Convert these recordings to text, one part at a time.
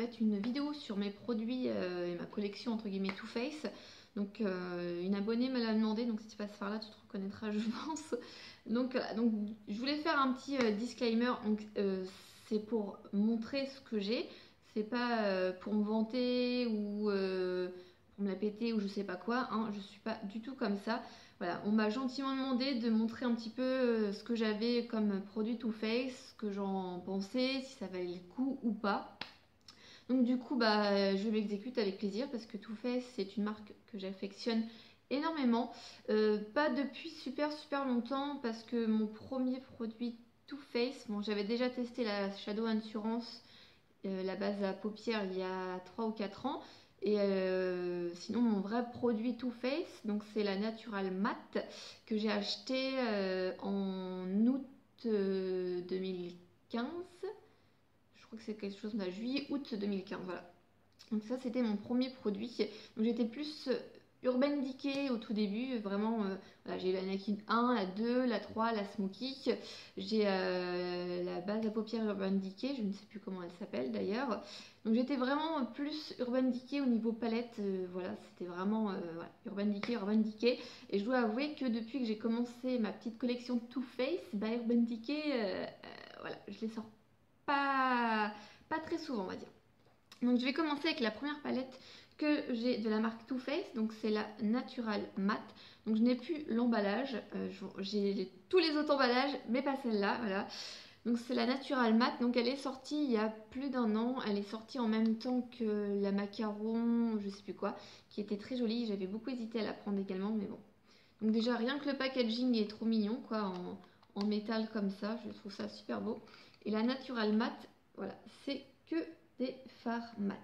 être une vidéo sur mes produits et ma collection entre guillemets Too Faced. Donc une abonnée me l'a demandé, donc si tu passes par là tu te reconnaîtras je pense. Donc, donc je voulais faire un petit disclaimer, donc c'est pour montrer ce que j'ai, c'est pas pour me vanter ou pour me la péter ou je sais pas quoi, hein. Je suis pas du tout comme ça. Voilà, on m'a gentiment demandé de montrer un petit peu ce que j'avais comme produit Too Faced, ce que j'en pensais, si ça valait le coup ou pas. Donc du coup, bah, je l'exécute avec plaisir parce que Too Faced, c'est une marque que j'affectionne énormément. Pas depuis super longtemps parce que mon premier produit Too Faced, bon, j'avais déjà testé la Shadow Assurance, la base à paupières, il y a 3 ou 4 ans. Et sinon, mon vrai produit Too Faced, donc c'est la Natural Matte que j'ai acheté en août 2015. Je crois que c'est quelque chose de juillet-août 2015, voilà. Donc ça, c'était mon premier produit. Donc j'étais plus Urban Decay au tout début, vraiment. Voilà, j'ai eu la Naked 1, la 2, la 3, la Smoky. J'ai la base à paupières Urban Decay, je ne sais plus comment elle s'appelle d'ailleurs. Donc j'étais vraiment plus Urban Decay au niveau palette. Voilà, c'était vraiment voilà, Urban Decay. Et je dois avouer que depuis que j'ai commencé ma petite collection Too Faced, bah, Urban Decay, voilà, je les sors pas très souvent, on va dire. Donc je vais commencer avec la première palette que j'ai de la marque Too Faced, donc c'est la Natural Matte. Donc je n'ai plus l'emballage, j'ai tous les autres emballages, mais pas celle-là, voilà. Donc c'est la Natural Matte, donc elle est sortie il y a plus d'1 an, elle est sortie en même temps que la Macaron, je sais plus quoi, qui était très jolie, j'avais beaucoup hésité à la prendre également, mais bon. Donc déjà rien que le packaging est trop mignon, quoi, en métal comme ça, je trouve ça super beau. Et la Natural Matte, voilà, c'est que des fards mat.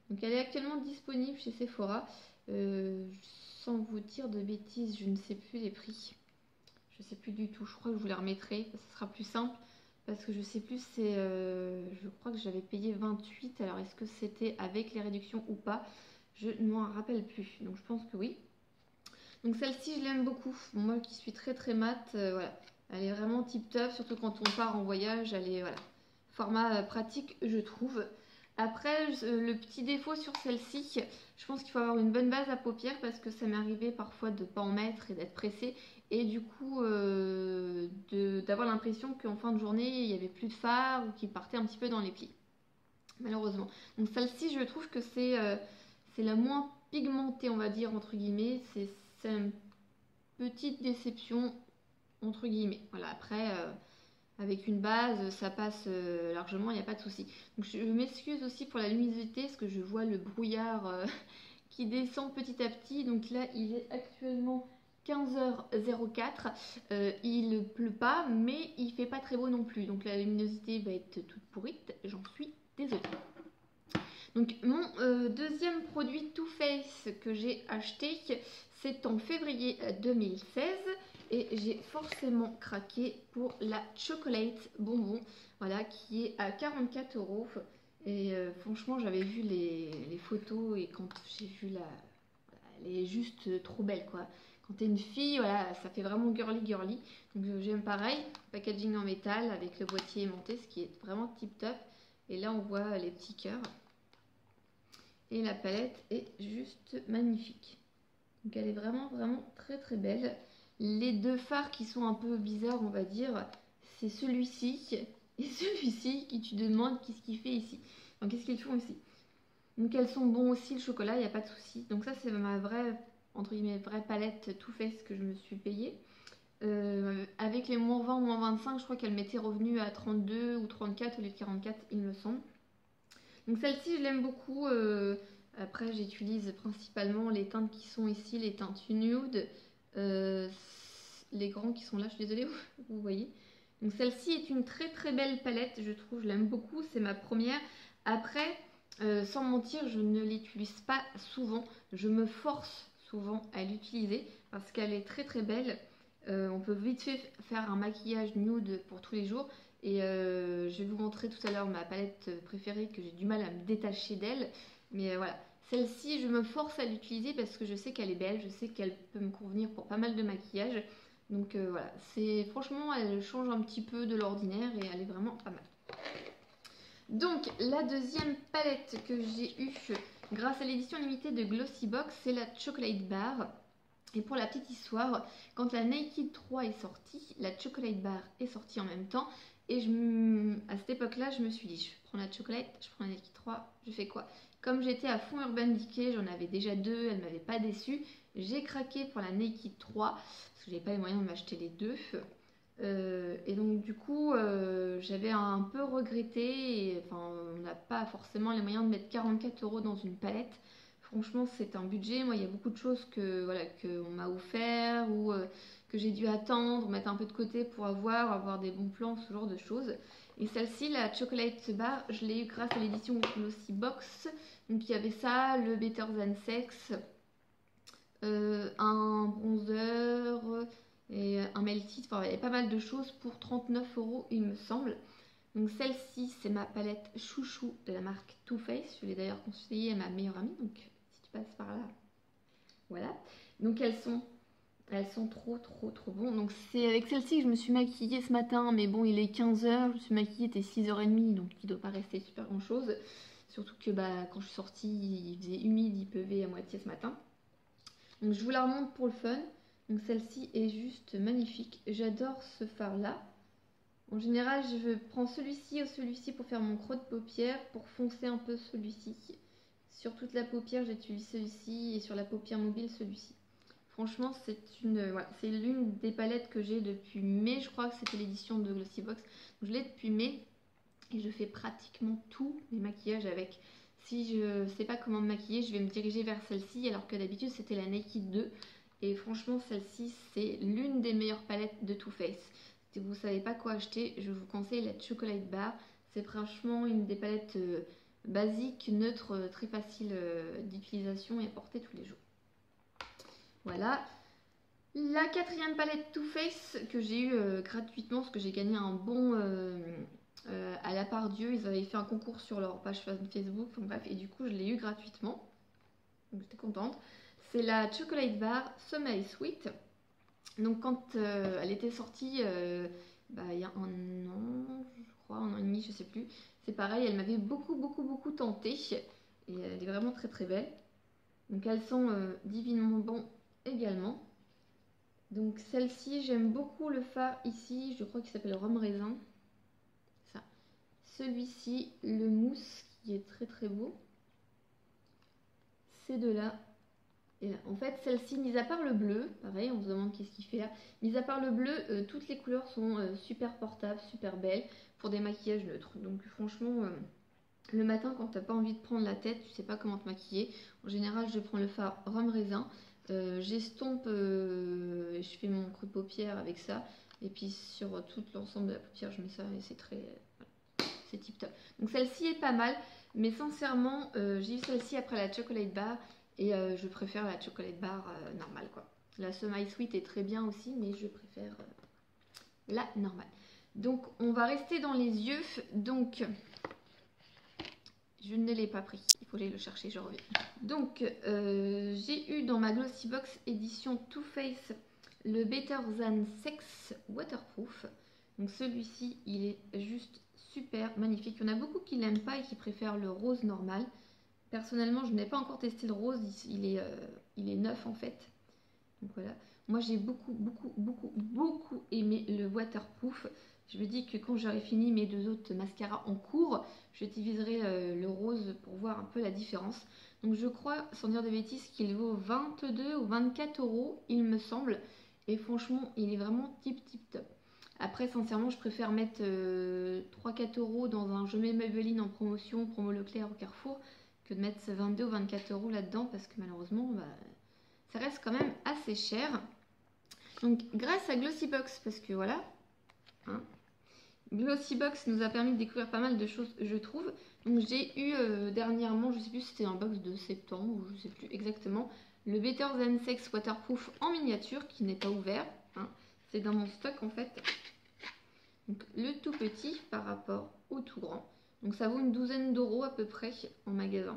Donc elle est actuellement disponible chez Sephora. Sans vous dire de bêtises, je ne sais plus les prix. Je sais plus du tout. Je crois que je vous les remettrai. Ce sera plus simple parce que je sais plus. C'est, je crois que j'avais payé 28. Alors est-ce que c'était avec les réductions ou pas? Je ne m'en rappelle plus. Donc je pense que oui. Donc celle-ci, je l'aime beaucoup. Moi qui suis très mat, voilà. Elle est vraiment tip top, surtout quand on part en voyage. Elle est voilà, format pratique, je trouve. Après, le petit défaut sur celle-ci, je pense qu'il faut avoir une bonne base à paupières parce que ça m'est arrivé parfois de ne pas en mettre et d'être pressée et du coup d'avoir l'impression qu'en fin de journée il n'y avait plus de fard ou qu'il partait un petit peu dans les plis, malheureusement. Donc celle-ci, je trouve que c'est la moins pigmentée, on va dire, entre guillemets. C'est une petite déception, entre guillemets. Voilà, après avec une base, ça passe largement, il n'y a pas de souci. Donc je m'excuse aussi pour la luminosité, parce que je vois le brouillard qui descend petit à petit. Donc là, il est actuellement 15h04. Il ne pleut pas, mais il fait pas très beau non plus. Donc la luminosité va être toute pourrite, j'en suis désolée. Donc mon deuxième produit Too Faced que j'ai acheté, c'est en février 2016 et j'ai forcément craqué pour la Chocolate Bonbon, voilà, qui est à 44 €. Et franchement, j'avais vu les photos et quand j'ai vu elle est juste trop belle, quoi. Quand t'es une fille, voilà, ça fait vraiment girly. Donc j'aime pareil, packaging en métal avec le boîtier aimanté, ce qui est vraiment tip top. Et là, on voit les petits cœurs. Et la palette est juste magnifique. Donc elle est vraiment très belle. Les deux fards qui sont un peu bizarres, on va dire, c'est celui-ci et celui-ci qui tu te demandes qu'est-ce qu'il fait ici. Donc qu'est-ce qu'ils font ici. Donc elles sont bons aussi, le chocolat, il n'y a pas de souci. Donc ça c'est ma vraie, entre guillemets, vraie palette Too Faced que je me suis payée. Avec les moins 20, moins 25, je crois qu'elle m'était revenue à 32 ou 34 au lieu de 44, il me semble. Donc celle-ci, je l'aime beaucoup. Après, j'utilise principalement les teintes qui sont ici, les teintes nude. Les grands qui sont là, je suis désolée, vous voyez. Donc celle-ci est une très belle palette, je trouve. Je l'aime beaucoup, c'est ma première. Après, sans mentir, je ne l'utilise pas souvent. Je me force souvent à l'utiliser parce qu'elle est très belle. On peut vite fait faire un maquillage nude pour tous les jours. Et je vais vous montrer tout à l'heure ma palette préférée que j'ai du mal à me détacher d'elle. Mais voilà, celle-ci, je me force à l'utiliser parce que je sais qu'elle est belle, je sais qu'elle peut me convenir pour pas mal de maquillage. Donc voilà, franchement, elle change un petit peu de l'ordinaire et elle est vraiment pas mal. Donc la deuxième palette que j'ai eue grâce à l'édition limitée de Glossybox, c'est la Chocolate Bar. Et pour la petite histoire, quand la Naked 3 est sortie, la Chocolate Bar est sortie en même temps. Et à cette époque-là, je me suis dit, je prends la Chocolate, je prends la Naked 3, je fais quoi? Comme j'étais à fond Urban Decay, j'en avais déjà deux, elle ne m'avait pas déçue. J'ai craqué pour la Naked 3, parce que j'avais pas les moyens de m'acheter les deux. Et donc du coup, j'avais un peu regretté. Enfin, on n'a pas forcément les moyens de mettre 44 € dans une palette. Franchement, c'est un budget. Moi, il y a beaucoup de choses que voilà qu'on m'a offert ou que j'ai dû attendre, mettre un peu de côté pour avoir des bons plans, ce genre de choses. Et celle-ci, la Chocolate Bar, je l'ai eu grâce à l'édition Glossybox. Donc il y avait ça, le Better Than Sex, un bronzer et un melty. Enfin, il y avait pas mal de choses pour 39 € il me semble. Donc celle-ci, c'est ma palette chouchou de la marque Too Faced. Je l'ai d'ailleurs conseillée à ma meilleure amie. Donc si tu passes par là, voilà. Donc elles sont trop bon. Donc c'est avec celle-ci que je me suis maquillée ce matin. Mais bon, il est 15 h. Je me suis maquillée, il était 6 h 30. Donc il ne doit pas rester super grand chose. Surtout que quand je suis sortie, il faisait humide, il pleuvait à moitié ce matin. Donc je vous la remonte pour le fun. Donc celle-ci est juste magnifique. J'adore ce fard là. En général, je prends celui-ci ou celui-ci pour faire mon creux de paupière, pour foncer un peu celui-ci. Sur toute la paupière, j'utilise celui-ci et sur la paupière mobile, celui-ci. Franchement, c'est l'une des palettes que j'ai depuis mai. Je crois que c'était l'édition de Glossybox. Je l'ai depuis mai et je fais pratiquement tous mes maquillages avec. Si je ne sais pas comment me maquiller, je vais me diriger vers celle-ci, alors que d'habitude, c'était la Naked 2. Et franchement, celle-ci, c'est l'une des meilleures palettes de Too Faced. Si vous ne savez pas quoi acheter, je vous conseille la Chocolate Bar. C'est franchement une des palettes basiques, neutres, très facile d'utilisation et à porter tous les jours. Voilà. La quatrième palette Too Faced que j'ai eue gratuitement, parce que j'ai gagné un bon à la part Dieu. Ils avaient fait un concours sur leur page Facebook, enfin, bref, et du coup je l'ai eu gratuitement. Donc j'étais contente. C'est la Chocolate Bar Summer Sweet. Donc quand elle était sortie il y a un an, je crois, un an et demi, je sais plus. C'est pareil, elle m'avait beaucoup tentée. Et elle est vraiment très belle. Donc elles sont divinement bon également. Donc celle-ci, j'aime beaucoup le fard ici, je crois qu'il s'appelle Rhum Raisin. Ça. Celui-ci, le mousse qui est très beau. Ces deux-là. Et là, en fait, celle-ci, mis à part le bleu, pareil, on se demande qu'est-ce qu'il fait là. Mis à part le bleu, toutes les couleurs sont super portables, super belles pour des maquillages neutres. Donc franchement, le matin, quand t'as pas envie de prendre la tête, tu sais pas comment te maquiller. En général, je prends le fard Rhum Raisin. J'estompe et je fais mon creux de paupière avec ça. Et puis sur tout l'ensemble de la paupière, je mets ça et c'est c'est tip top. Donc celle-ci est pas mal, mais sincèrement, j'ai eu celle-ci après la Chocolate Bar et je préfère la Chocolate Bar normale quoi. La Semi Sweet est très bien aussi, mais je préfère la normale. Donc on va rester dans les yeux. Donc je ne l'ai pas pris, il faut que j'aille le chercher, je reviens. Donc j'ai eu dans ma Glossybox édition Too Faced le Better Than Sex Waterproof. Donc celui-ci, il est juste super magnifique. Il y en a beaucoup qui l'aiment pas et qui préfèrent le rose normal. Personnellement, je n'ai pas encore testé le rose, il est neuf en fait. Donc voilà. Moi j'ai beaucoup aimé le waterproof. Je me dis que quand j'aurai fini mes deux autres mascaras en cours, j'utiliserai le rose pour voir un peu la différence. Donc je crois, sans dire de bêtises, qu'il vaut 22 ou 24 €, il me semble. Et franchement, il est vraiment tip top. Après, sincèrement, je préfère mettre 3-4 € dans un Je mets Maybelline en promotion, promo Leclerc au Carrefour, que de mettre 22 ou 24 € là-dedans, parce que malheureusement, ça reste quand même assez cher. Donc grâce à Glossybox, parce que voilà, hein, Glossybox nous a permis de découvrir pas mal de choses, je trouve. Donc j'ai eu dernièrement, je sais plus si c'était un box de septembre, ou je sais plus exactement, le Better Than Sex Waterproof en miniature, qui n'est pas ouvert. Hein. C'est dans mon stock en fait. Donc le tout petit par rapport au tout grand. Donc ça vaut une douzaine d'euros à peu près en magasin.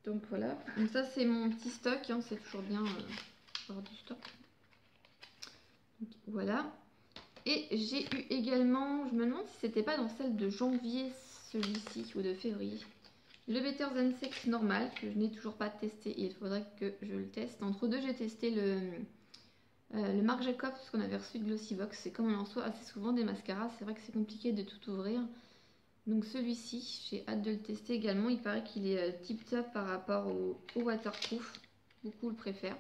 Donc voilà, donc ça c'est mon petit stock, hein. C'est toujours bien d'avoir du stock. Donc, voilà. Et j'ai eu également, je me demande si c'était pas dans celle de janvier celui-ci ou de février. Le Better Than Sex normal, que je n'ai toujours pas testé et il faudrait que je le teste. Entre deux, j'ai testé le Marc Jacobs, parce qu'on avait reçu de Glossybox. C'est comme on en reçoit assez souvent des mascaras, c'est vrai que c'est compliqué de tout ouvrir. Donc celui-ci, j'ai hâte de le tester également. Il paraît qu'il est tip top par rapport au waterproof. Beaucoup le préfèrent.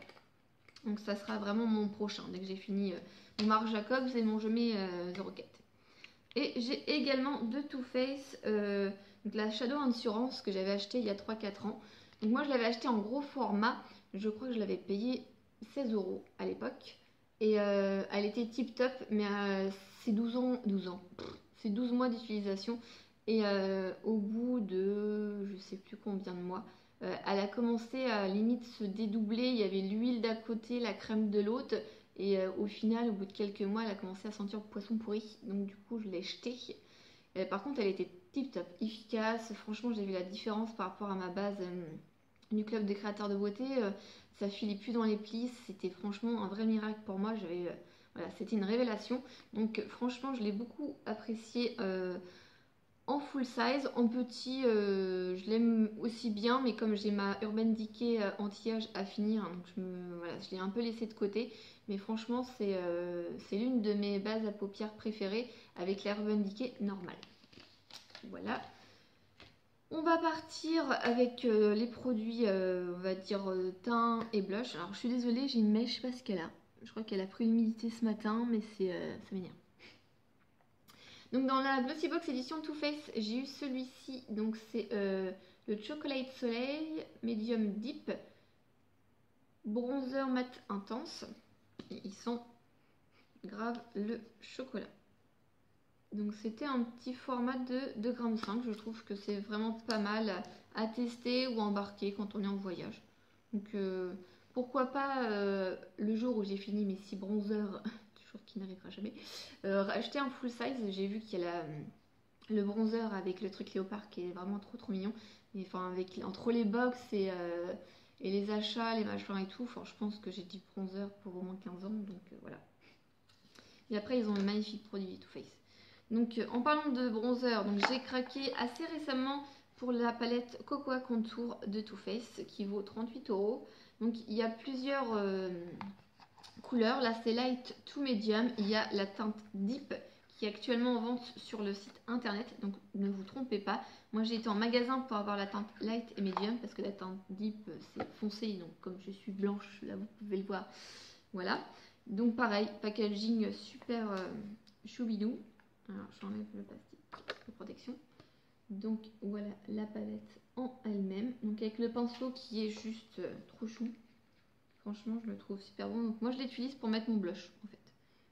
Donc ça sera vraiment mon prochain, dès que j'ai fini mon Marc Jacobs et mon Je mets The Rocket. Et j'ai également de Too Faced, donc la Shadow Insurance que j'avais acheté il y a 3-4 ans. Donc moi je l'avais acheté en gros format, je crois que je l'avais payé 16 € à l'époque. Et elle était tip top, mais c'est 12 mois d'utilisation. Et au bout de je sais plus combien de mois, elle a commencé à limite se dédoubler. Il y avait l'huile d'un côté, la crème de l'autre. Et au final, au bout de quelques mois, elle a commencé à sentir le poisson pourri. Donc du coup, je l'ai jetée. Par contre, elle était tip top, efficace. Franchement, j'ai vu la différence par rapport à ma base du club des créateurs de beauté. Ça filait plus dans les plis. C'était franchement un vrai miracle pour moi. Voilà, c'était une révélation. Donc franchement, je l'ai beaucoup apprécié. En full size, en petit, je l'aime aussi bien, mais comme j'ai ma Urban Decay anti-âge à finir, hein, donc voilà, je l'ai un peu laissé de côté. Mais franchement, c'est l'une de mes bases à paupières préférées avec la Urban Decay normale. Voilà. On va partir avec les produits, on va dire teint et blush. Alors, je suis désolée, j'ai une mèche, je sais pas ce qu'elle a. Je crois qu'elle a pris l'humidité ce matin, mais ça m'énerve. Donc dans la Glossybox édition Too Faced, j'ai eu celui-ci. Donc c'est le Chocolate Soleil Medium Deep Bronzer Mat Intense. Et ils sont grave le chocolat. Donc c'était un petit format de 2,5 g. Je trouve que c'est vraiment pas mal à tester ou à embarquer quand on est en voyage. Donc pourquoi pas le jour où j'ai fini mes 6 bronzers, chose qui n'arrivera jamais, acheter un full size. J'ai vu qu'il y a le bronzer avec le truc léopard qui est vraiment trop mignon. Et enfin entre les box et les achats, les machins et tout, enfin, je pense que j'ai du bronzer pour au moins 15 ans. Donc voilà. Et après ils ont le magnifique produit Too Faced. Donc en parlant de bronzer, donc j'ai craqué assez récemment pour la palette Cocoa Contour de Too Faced qui vaut 38 €. Donc il y a plusieurs couleurs. Là c'est light to medium. Il y a la teinte deep qui est actuellement en vente sur le site internet. Donc ne vous trompez pas. Moi j'ai été en magasin pour avoir la teinte light et medium parce que la teinte deep c'est foncé. Donc comme je suis blanche, là vous pouvez le voir. Voilà. Donc pareil, packaging super choubidou. Alors j'enlève le plastique de protection. Donc voilà la palette en elle-même. Donc avec le pinceau qui est juste trop chou. Franchement je le trouve super bon. Donc moi je l'utilise pour mettre mon blush en fait.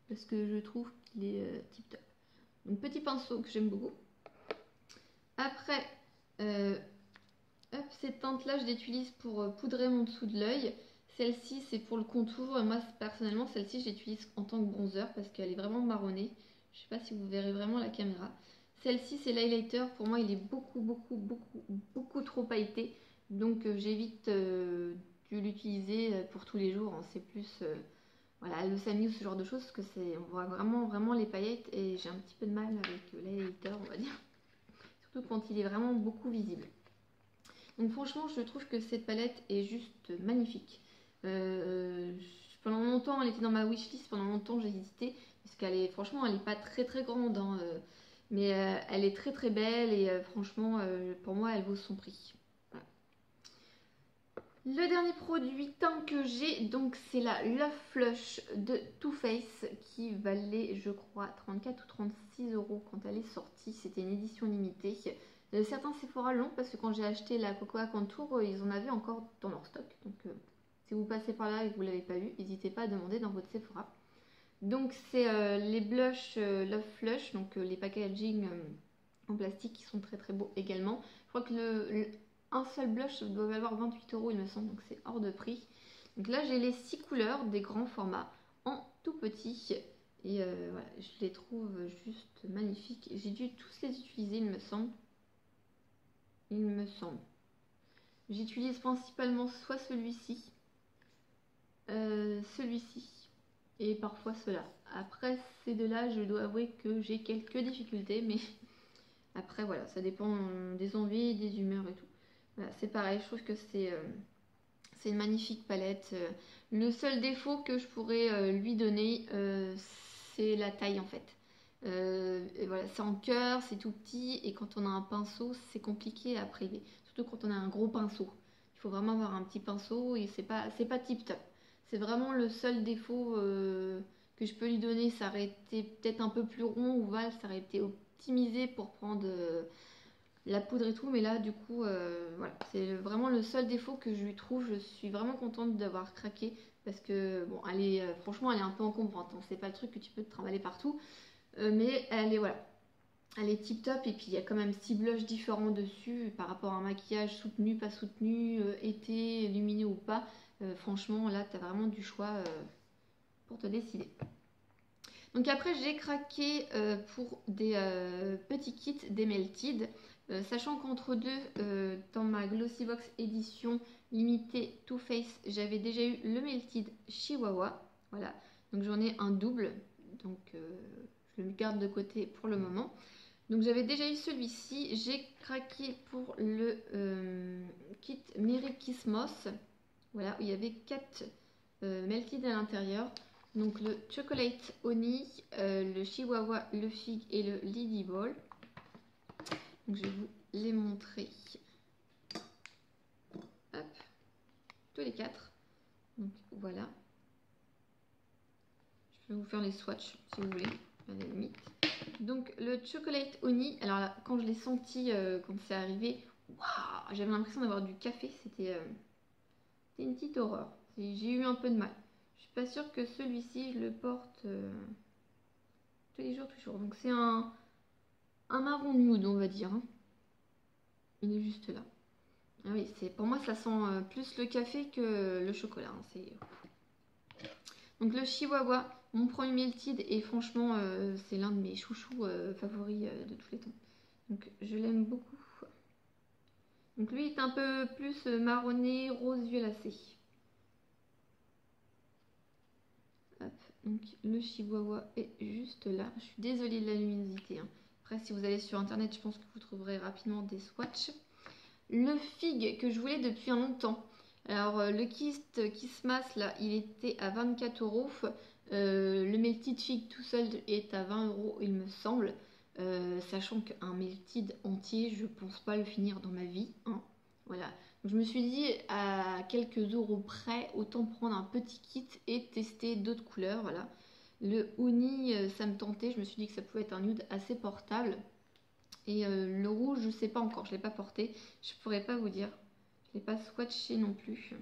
Parce que je trouve qu'il est tip top. Donc petit pinceau que j'aime beaucoup. Après, cette teinte-là, je l'utilise pour poudrer mon dessous de l'œil. Celle-ci, c'est pour le contour. Et moi, personnellement, celle-ci, je l'utilise en tant que bronzer parce qu'elle est vraiment marronnée. Je ne sais pas si vous verrez vraiment la caméra. Celle-ci, c'est l'highlighter. Pour moi, il est beaucoup trop pailleté. Donc, j'évite de l'utiliser pour tous les jours. Hein. C'est plus voilà, le Samy ou ce genre de choses parce que on voit vraiment les paillettes et j'ai un petit peu de mal avec l'highlighter, on va dire. Surtout quand il est vraiment beaucoup visible. Donc franchement, je trouve que cette palette est juste magnifique. Pendant longtemps, elle était dans ma wishlist. Pendant longtemps, j'ai hésité. Parce qu'elle est, franchement, elle n'est pas très grande. Hein, mais elle est très belle. Et franchement, pour moi, elle vaut son prix. Voilà. Le dernier produit teint que j'ai, donc c'est la Love Flush de Too Faced. Qui valait, je crois, 34 ou 36 € quand elle est sortie. C'était une édition limitée. Certains Sephora l'ont parce que quand j'ai acheté la Cocoa Contour, ils en avaient encore dans leur stock. Donc si vous passez par là et que vous ne l'avez pas vu, n'hésitez pas à demander dans votre Sephora. Donc c'est les blushs Love Flush, donc les packaging en plastique qui sont très beaux également. Je crois que un seul blush doit valoir 28 € il me semble, donc c'est hors de prix. Donc là j'ai les 6 couleurs des grands formats en tout petit. Et voilà, je les trouve juste magnifiques. J'ai dû tous les utiliser il me semble. J'utilise principalement soit celui-ci, et parfois cela. Après ces deux-là, je dois avouer que j'ai quelques difficultés, mais Après, voilà, ça dépend des envies, des humeurs et tout. Voilà, c'est pareil, je trouve que c'est une magnifique palette. Le seul défaut que je pourrais lui donner, c'est la taille en fait. Et voilà, c'est en cœur, c'est tout petit, et quand on a un pinceau, c'est compliqué à priver. Surtout quand on a un gros pinceau. Il faut vraiment avoir un petit pinceau et c'est pas tip top. C'est vraiment le seul défaut que je peux lui donner. Ça aurait été peut-être un peu plus rond ou ovale, ça aurait été optimisé pour prendre la poudre et tout, mais là du coup voilà, c'est vraiment le seul défaut que je lui trouve. Je suis vraiment contente d'avoir craqué parce que bon, elle est franchement, elle est un peu encombrante, hein. C'est pas le truc que tu peux te trimballer partout, mais elle est voilà, elle est tip top. Et puis il y a quand même 6 blushs différents dessus par rapport à un maquillage soutenu, pas soutenu, été, lumineux ou pas. Franchement là t'as vraiment du choix pour te décider. Donc après j'ai craqué pour des petits kits des Melted, sachant qu'entre deux, dans ma Glossybox édition limitée Too Faced, j'avais déjà eu le Melted Chihuahua. Voilà, donc j'en ai un double, donc je le garde de côté pour le moment. Donc j'avais déjà eu celui-ci, j'ai craqué pour le kit Merry Kiss Moss, voilà, où il y avait 4 Melted à l'intérieur. Donc le Chocolate Honey, le Chihuahua, le Fig et le Lily Ball. Donc je vais vous les montrer. Hop, tous les 4. Donc voilà. Je vais vous faire les swatchs si vous voulez, à la limite. Donc le Chocolate Honey, alors là, quand je l'ai senti, quand c'est arrivé, waouh, j'avais l'impression d'avoir du café. C'était une petite horreur. J'ai eu un peu de mal. Je suis pas sûre que celui-ci, je le porte tous les jours, toujours. Donc c'est un marron nude, on va dire, hein. Il est juste là. Ah oui, pour moi ça sent plus le café que le chocolat, hein. Donc le Chihuahua, mon premier Melted, et franchement c'est l'un de mes chouchous favoris de tous les temps. Donc je l'aime beaucoup. Donc lui est un peu plus marronné, rose violacé. Hop, donc le Chihuahua est juste là. Je suis désolée de la luminosité, hein. Après si vous allez sur internet, je pense que vous trouverez rapidement des swatchs. Le Fig que je voulais depuis un longtemps. Alors le Kiss Mass là, il était à 24 euros. Le Melted Fig tout seul est à 20 euros il me semble. Sachant qu'un Melted entier, je pense pas le finir dans ma vie, hein. Voilà. Donc, je me suis dit à quelques euros près, autant prendre un petit kit et tester d'autres couleurs. Voilà. Le Honey, ça me tentait. Je me suis dit que ça pouvait être un nude assez portable. Et le rouge, je sais pas encore, je l'ai pas porté. Je pourrais pas vous dire. Je l'ai pas swatché non plus.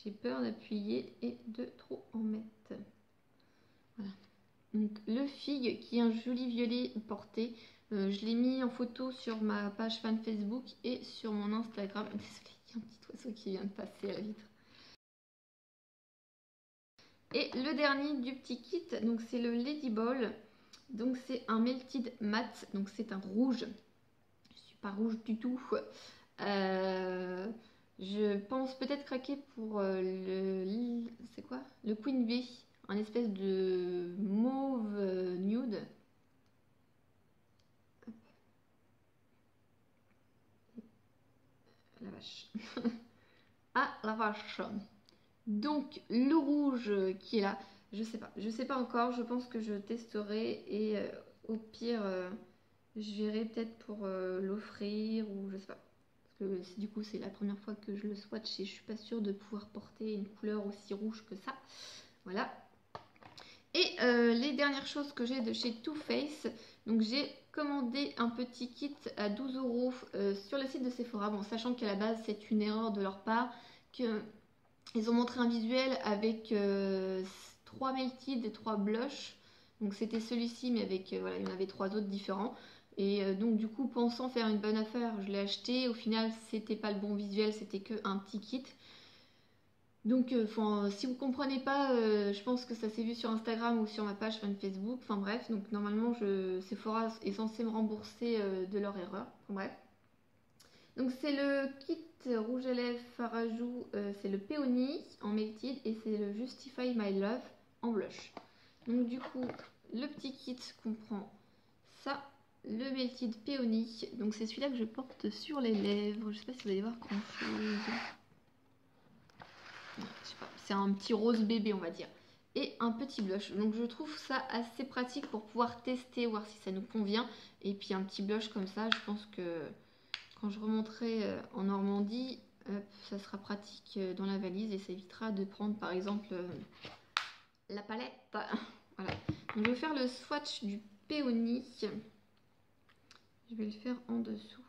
J'ai peur d'appuyer et de trop en mettre. Voilà. Donc le Fig qui est un joli violet porté. Je l'ai mis en photo sur ma page fan Facebook et sur mon Instagram. Désolée, il y a un petit oiseau qui vient de passer à la vitre. Et le dernier du petit kit, donc c'est le Lady Ball. Donc c'est un Melted Matte, donc c'est un rouge. Je suis pas rouge du tout. Je pense peut-être craquer pour c'est quoi? Le Queen Bee, un espèce de mauve nude. Hop. La vache. Ah la vache. Donc le rouge qui est là, je sais pas encore. Je pense que je testerai et au pire je verrai peut-être pour l'offrir ou je sais pas. Parce que du coup c'est la première fois que je le swatch et je suis pas sûre de pouvoir porter une couleur aussi rouge que ça. Voilà. Et les dernières choses que j'ai de chez Too Faced, donc j'ai commandé un petit kit à 12 euros sur le site de Sephora, bon, sachant qu'à la base c'est une erreur de leur part, qu'ils ont montré un visuel avec 3 melted et 3 blushs, donc c'était celui-ci mais avec, voilà, il y en avait 3 autres différents. Et donc du coup pensant faire une bonne affaire, je l'ai acheté, au final c'était pas le bon visuel, c'était que un petit kit. Donc, si vous comprenez pas, je pense que ça s'est vu sur Instagram ou sur ma page fan Facebook. Enfin bref, donc normalement, Sephora est censé me rembourser de leur erreur. Enfin bref. Donc c'est le kit rouge à lèvres Farajou, c'est le Peony en Melted et c'est le Justify My Love en blush. Donc du coup, le petit kit comprend ça, le Melted Peony. Donc c'est celui-là que je porte sur les lèvres. Je sais pas si vous allez voir grand chose. Je sais pas, c'est un petit rose bébé on va dire. Et un petit blush. Donc je trouve ça assez pratique pour pouvoir tester, voir si ça nous convient. Et puis un petit blush comme ça, je pense que quand je remonterai en Normandie, ça sera pratique dans la valise et ça évitera de prendre par exemple la palette. Voilà. Donc je vais faire le swatch du Peony. Je vais le faire en dessous.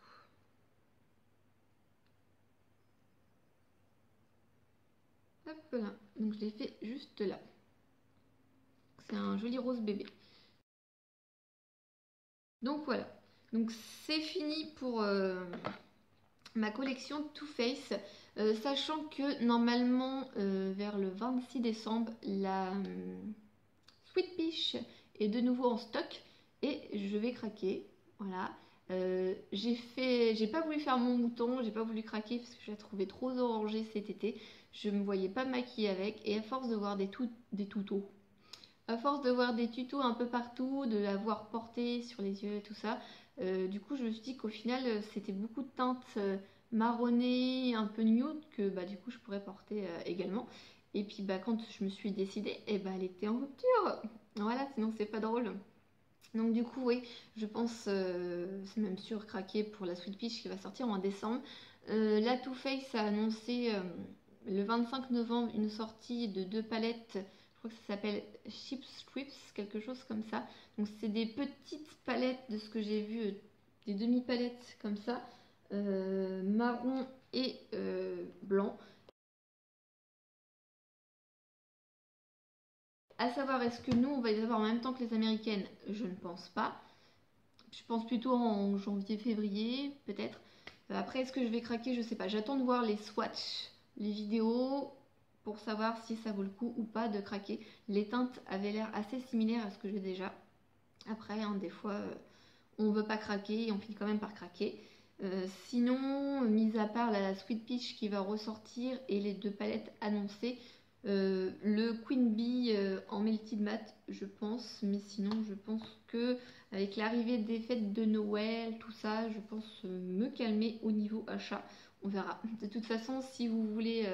Hop là. Donc je l'ai fait juste là. C'est un joli rose bébé. Donc voilà. Donc c'est fini pour ma collection Too Faced. Sachant que normalement vers le 26 décembre, la Sweet Peach est de nouveau en stock et je vais craquer. Voilà. J'ai pas voulu faire mon mouton, j'ai pas voulu craquer parce que je la trouvais trop orangée cet été. Je me voyais pas maquiller avec et à force de voir des tutos, à force de voir des tutos un peu partout, de la voir portée sur les yeux et tout ça, du coup je me suis dit qu'au final c'était beaucoup de teintes marronnées, un peu nude que bah, du coup je pourrais porter également. Et puis bah, quand je me suis décidée, et bah, elle était en rupture. Voilà, sinon c'est pas drôle. Donc du coup oui, je pense, c'est même sûr, craquer pour la Sweet Peach qui va sortir en décembre. La Too Faced a annoncé le 25 novembre une sortie de 2 palettes, je crois que ça s'appelle Chip Strips, quelque chose comme ça. Donc c'est des petites palettes de ce que j'ai vu, des demi-palettes comme ça, marron et blanc. À savoir, est-ce que nous on va les avoir en même temps que les américaines? Je ne pense pas. Je pense plutôt en janvier-février, peut-être. Après, est-ce que je vais craquer? Je sais pas. J'attends de voir les swatchs, les vidéos, pour savoir si ça vaut le coup ou pas de craquer. Les teintes avaient l'air assez similaires à ce que j'ai déjà. Après, hein, des fois, on veut pas craquer et on finit quand même par craquer. Sinon, mis à part la Sweet Peach qui va ressortir et les 2 palettes annoncées, le Queen Bee en Melted Matte, je pense, mais sinon je pense que avec l'arrivée des fêtes de Noël, tout ça, je pense me calmer au niveau achat. On verra. De toute façon, si vous voulez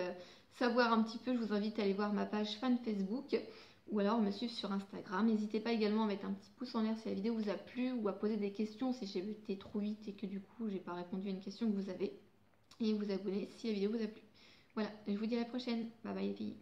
savoir un petit peu, je vous invite à aller voir ma page fan Facebook ou alors me suivre sur Instagram. N'hésitez pas également à mettre un petit pouce en l'air si la vidéo vous a plu ou à poser des questions si j'ai été trop vite et que du coup j'ai pas répondu à une question que vous avez. Et vous abonner si la vidéo vous a plu. Voilà, je vous dis à la prochaine. Bye bye les filles.